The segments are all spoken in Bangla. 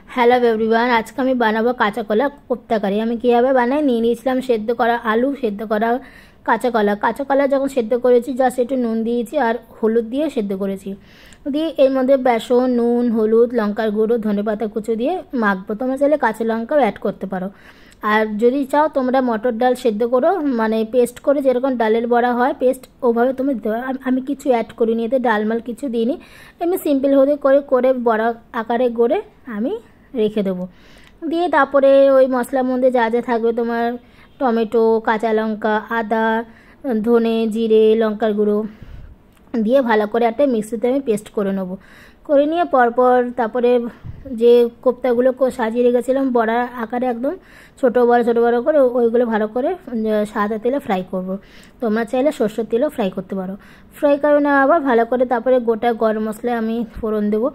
হ্যালো এভরিওয়ান, আজকে আমি বানাবো কাঁচা কলা কোপ্তা কারি। আমি কীভাবে বানাই নিয়ে নিয়েছিলাম সেদ্ধ করা আলু, সেদ্ধ করা কাঁচা কলা যখন সেদ্ধ করেছি জাস্ট একটু নুন দিয়েছি আর হলুদ দিয়ে সেদ্ধ করেছি। দিয়ে এর মধ্যে বেসন, নুন, হলুদ, লঙ্কার গুঁড়ো, ধনেপাতা কুচো দিয়ে মাখবো। তোমরা চাইলে কাঁচা লঙ্কাও অ্যাড করতে পারো। আর যদি চাও তোমরা মটর ডাল সেদ্ধ করো, মানে পেস্ট করে যেরকম ডালের বড়া হয় পেস্ট, ওভাবে তুমি দিতে পারো। আমি কিছু অ্যাড করিনি, এতে ডালমাল কিছু দিইনি। এমনি সিম্পল হতে করে বড়া আকারে গড়ে আমি রেখে দেবো। দিয়ে তারপরে ওই মশলার মধ্যে যা যা থাকবে তোমার টমেটো, কাঁচা লঙ্কা, আদা, ধনে, জিরে, লঙ্কার গুঁড়ো দিয়ে ভালো করে একটা মিক্সিতে আমি পেস্ট করে নেবো। করে নিয়ে পরপর তারপরে যে কোপ্তাগুলো সাজিয়ে রেখেছিলাম বড়া আকারে একদম ছোটো বড়ো করে ওইগুলো ভালো করে সাদা তেলে ফ্রাই করব। তোমরা চাইলে সর্ষের তেলেও ফ্রাই করতে পারো। ফ্রাই করে নেওয়া আবার ভালো করে তারপরে গোটা গরম মশলা আমি ফোড়ন দেবো।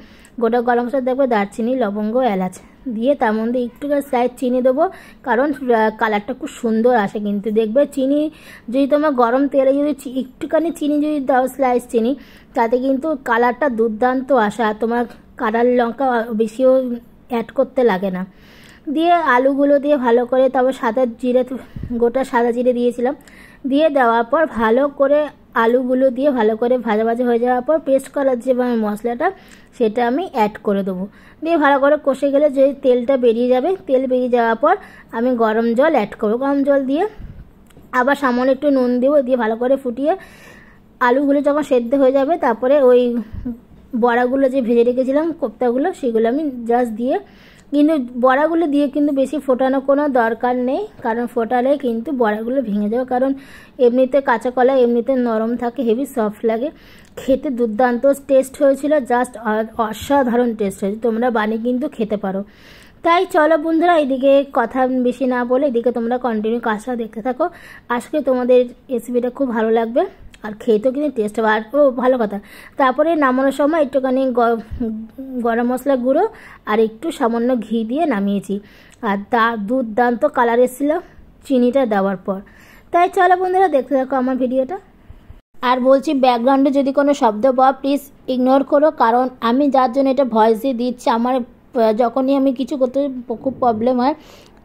গোটা গরম মশলা দেখবো দারচিনি, লবঙ্গ, এলাচ দিয়ে তার মধ্যে একটু স্লাইড চিনি দেবো, কারণ কালারটা খুব সুন্দর আসে। কিন্তু দেখবে চিনি যদি তোমার গরম তেলে যদি একটুখানি চিনি যদি দাও, স্লাইস চিনি, তাতে কিন্তু কালারটা দুর্দান্ত আসে আর তোমার কাঁচা লঙ্কা বেশিও অ্যাড করতে লাগে না। দিয়ে আলুগুলো দিয়ে ভালো করে তারপর গোটা সাদা জিরে দিয়েছিলাম, দিয়ে দেওয়ার পর ভালো করে আলুগুলো দিয়ে ভালো করে ভাজা হয়ে যাওয়ার পর পেস্ট করার যে মশলাটা সেটা আমি অ্যাড করে দেবো। দিয়ে ভালো করে কষে গেলে যে তেলটা বেরিয়ে যাবে, তেল বেরিয়ে যাওয়ার পর আমি গরম জল অ্যাড করবো। গরম জল দিয়ে আবার সামান্য একটু নুন দেবো, দিয়ে ভালো করে ফুটিয়ে আলুগুলো যখন সেদ্ধ হয়ে যাবে তারপরে ওই বড়াগুলো যে ভেজে রেখেছিলাম কোপ্তাগুলো সেগুলো আমি জাস্ট দিয়ে, কিন্তু বড়াগুলো দিয়ে কিন্তু বেশি ফোটানো কোনো দরকার নেই, কারণ ফোটালে কিন্তু বড়াগুলো ভেঙে যাবে। কারণ এমনিতে কাঁচা কলা এমনিতে নরম থাকে, হেভি সফট লাগে, খেতে দুর্দান্ত টেস্ট হয়েছিল, জাস্ট অসাধারণ টেস্ট হয়েছে। তোমরা বানিয়ে কিন্তু খেতে পারো। তাই চলো বন্ধুরা, এদিকে কথা বেশি না বলে এদিকে তোমরা কন্টিনিউ কাজটা দেখতে থাকো। আজকে তোমাদের রেসিপিটা খুব ভালো লাগবে আর খেতেও কিন্তু টেস্ট হবে। আর ভালো কথা, তারপরে নামানোর সময় একটুখানি গরম মশলা গুঁড়ো আর একটু সামান্য ঘি দিয়ে নামিয়েছি। আর দুর্দান্ত কালার এসেছিল চিনিটা দেওয়ার পর। তাই চলো বন্ধুরা দেখতে থাকো আমার ভিডিওটা। আর বলছি, ব্যাকগ্রাউন্ডে যদি কোনো শব্দ পাও প্লিজ ইগনোর করো, কারণ আমি যার জন্য এটা ভয়েস দিয়ে দিচ্ছি, আমার যখনই আমি কিছু করতে খুব প্রবলেম হয়,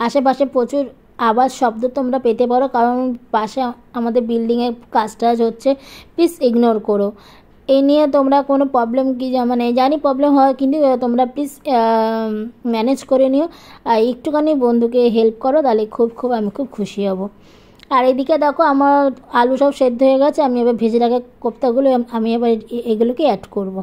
আশেপাশে প্রচুর আওয়াজ শব্দ তোমরা পেতে পারো, কারণ পাশে আমাদের বিল্ডিংয়ের কাজটাজ হচ্ছে। প্লিজ ইগনোর করো। এই নিয়ে তোমরা কোনো প্রবলেম মানে জানি প্রবলেম হয়, কিন্তু তোমরা প্লিজ ম্যানেজ করে নিও। আর একটুখানি বন্ধুকে হেল্প করো, তাহলে আমি খুব খুশি হব। আর এদিকে দেখো আমার আলু সব সেদ্ধ হয়ে গেছে, আমি এবার ভেজে রাখা কোপ্তাগুলো আমি এবার এগুলোকে অ্যাড করব।